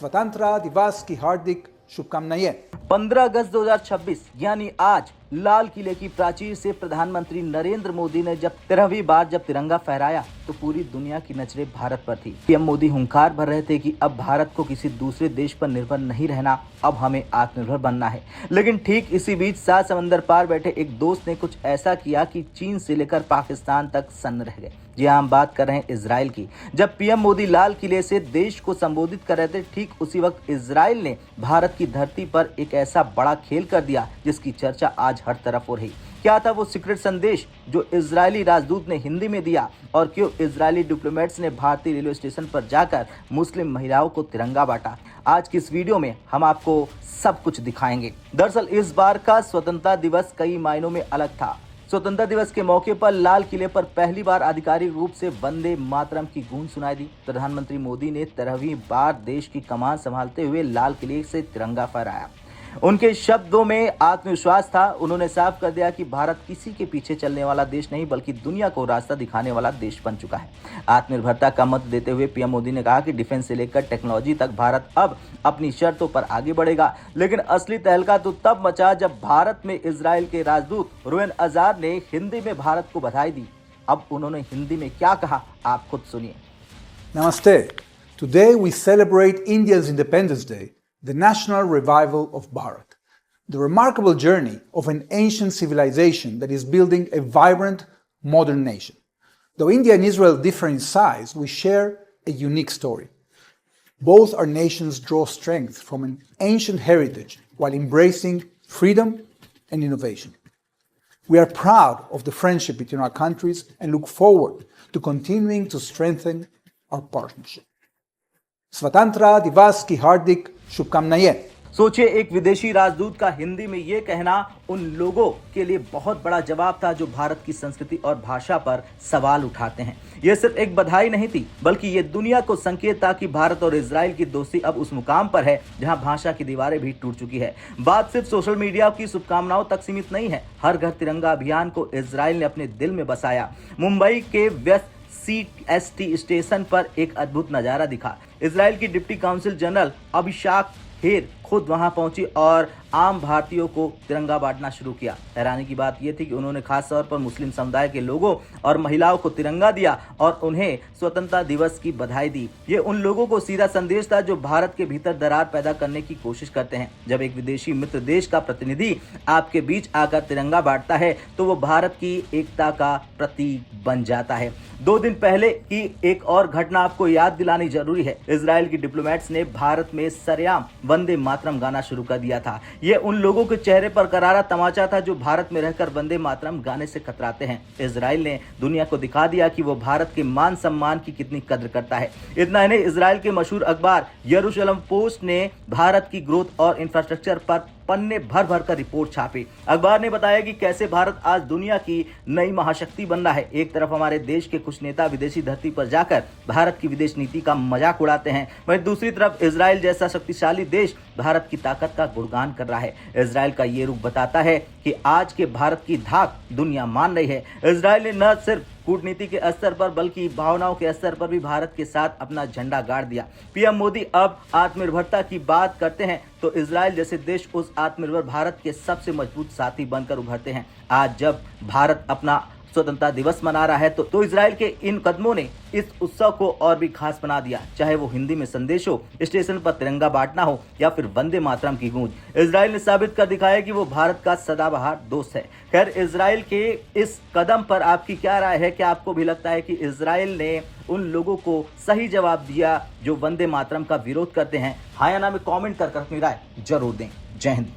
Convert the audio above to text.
स्वतंत्रता दिवस की हार्दिक शुभकामनाएं। 15 अगस्त 2026 यानी आज लाल किले की प्राचीर से प्रधानमंत्री नरेंद्र मोदी ने जब 13वीं बार तिरंगा फहराया तो पूरी दुनिया की नजरें भारत पर थी। पीएम मोदी हुंकार भर रहे थे कि अब भारत को किसी दूसरे देश पर निर्भर नहीं रहना, अब हमें आत्मनिर्भर बनना है। लेकिन ठीक इसी बीच 7 समंदर पार बैठे एक दोस्त ने कुछ ऐसा किया कि चीन से लेकर पाकिस्तान तक सन्न रह गए। जी हाँ, हम बात कर रहे हैं इजराइल की। जब पीएम मोदी लाल किले से देश को संबोधित कर रहे थे, ठीक उसी वक्त इजराइल ने भारत की धरती पर एक ऐसा बड़ा खेल कर दिया जिसकी चर्चा आज हर तरफ हो रही। क्या था वो सीक्रेट संदेश जो इजरायली राजदूत ने हिंदी में दिया, और क्यों इजरायली डिप्लोमेट्स ने भारतीय रेलवे स्टेशन पर जाकर मुस्लिम महिलाओं को तिरंगा बांटा? आज की इस वीडियो में हम आपको सब कुछ दिखाएंगे। दरअसल इस बार का स्वतंत्रता दिवस कई मायनों में अलग था। स्वतंत्रता दिवस के मौके पर लाल किले पर पहली बार आधिकारिक रूप से वंदे मातरम की गूंज सुनाई दी। प्रधानमंत्री मोदी ने 13वीं बार देश की कमान संभालते हुए लाल किले से तिरंगा फहराया। उनके शब्दों में आत्मविश्वास था। उन्होंने साफ कर दिया कि भारत किसी के पीछे चलने वाला देश नहीं बल्कि दुनिया को रास्ता दिखाने वाला देश बन चुका है। आत्मनिर्भरता का मत देते हुए पीएम मोदी ने कहा कि डिफेंस से लेकर टेक्नोलॉजी तक भारत अब अपनी शर्तों पर आगे बढ़ेगा। लेकिन असली तहलका तो तब मचा जब भारत में इजराइल के राजदूत रुवेन अजार ने हिंदी में भारत को बधाई दी। अब उन्होंने हिंदी में क्या कहा, आप खुद सुनिए। Namaste. Today we celebrate India's Independence Day, the national revival of Bharat, the remarkable journey of an ancient civilization that is building a vibrant, modern nation. Though India and Israel differ in size, we share a unique story. Both our nations draw strength from an ancient heritage while embracing freedom and innovation. We are proud of the friendship between our countries and look forward to continuing to strengthen our partnership. स्वतंत्रता दिवस की हार्दिक शुभकामनाएं। सोचिए, एक विदेशी राजदूत का हिंदी में ये कहना उन लोगों के लिए बहुत बड़ा जवाब था जो भारत की संस्कृति और भाषा पर सवाल उठाते हैं। यह सिर्फ एक बधाई नहीं थी बल्कि ये दुनिया को संकेत था कि भारत और इजराइल की दोस्ती अब उस मुकाम पर है जहां भाषा की दीवारें भी टूट चुकी है। बात सिर्फ सोशल मीडिया की शुभकामनाओं तक सीमित नहीं है। हर घर तिरंगा अभियान को इजराइल ने अपने दिल में बसाया। मुंबई के व्यस्त CST स्टेशन पर एक अद्भुत नजारा दिखा। इजराइल की डिप्टी काउंसिल जनरल अभिषाक हेर खुद वहां पहुंची और आम भारतीयों को तिरंगा बांटना शुरू किया। हैरानी की बात यह थी कि उन्होंने खास तौर पर मुस्लिम समुदाय के लोगों और महिलाओं को तिरंगा दिया और उन्हें स्वतंत्रता दिवस की बधाई दी। ये उन लोगों को सीधा संदेश था जो भारत के भीतर दरार पैदा करने की कोशिश करते हैं। जब एक विदेशी मित्र देश का प्रतिनिधि आपके बीच आकर तिरंगा बांटता है तो वो भारत की एकता का प्रतीक बन जाता है। 2 दिन पहले की एक और घटना आपको याद दिलानी जरूरी है। इजराइल की डिप्लोमेट्स ने भारत में सरेआम वंदे मातरम गाना शुरू कर दिया था। ये उन लोगों के चेहरे पर करारा तमाचा था जो भारत में रहकर वंदे मातरम गाने से कतराते हैं। इजराइल ने दुनिया को दिखा दिया कि वो भारत के मान सम्मान की कितनी कद्र करता है। इतना ही नहीं, इजराइल के मशहूर अखबार यरूशलेम पोस्ट ने भारत की ग्रोथ और इंफ्रास्ट्रक्चर पर पन्ने भर भर कर रिपोर्ट छापी। अखबार ने बताया कि कैसे भारत आज दुनिया की नई महाशक्ति बन रहा है। एक तरफ हमारे देश के कुछ नेता विदेशी धरती पर जाकर भारत की विदेश नीति का मजाक उड़ाते हैं, वहीं दूसरी तरफ इजराइल जैसा शक्तिशाली देश भारत की ताकत का गुणगान कर रहा है। इजराइल का ये रुख बताता है कि आज के भारत की धाक दुनिया मान रही है। इजराइल ने न सिर्फ कूटनीति के स्तर पर बल्कि भावनाओं के स्तर पर भी भारत के साथ अपना झंडा गाड़ दिया। पीएम मोदी अब आत्मनिर्भरता की बात करते हैं तो इजराइल जैसे देश उस आत्मनिर्भर भारत के सबसे मजबूत साथी बनकर उभरते हैं। आज जब भारत अपना स्वतंत्रता दिवस मना रहा है तो इजराइल के इन कदमों ने इस उत्सव को और भी खास बना दिया। चाहे वो हिंदी में संदेश हो, स्टेशन पर तिरंगा बांटना हो या फिर वंदे मातरम की गूंज, इजराइल ने साबित कर दिखाया कि वो भारत का सदाबहार दोस्त है। खैर, इजराइल के इस कदम पर आपकी क्या राय है? क्या आपको भी लगता है कि इजराइल ने उन लोगों को सही जवाब दिया जो वंदे मातरम का विरोध करते हैं? हाँ या ना में कमेंट कर अपनी राय जरूर दें। जय हिंद।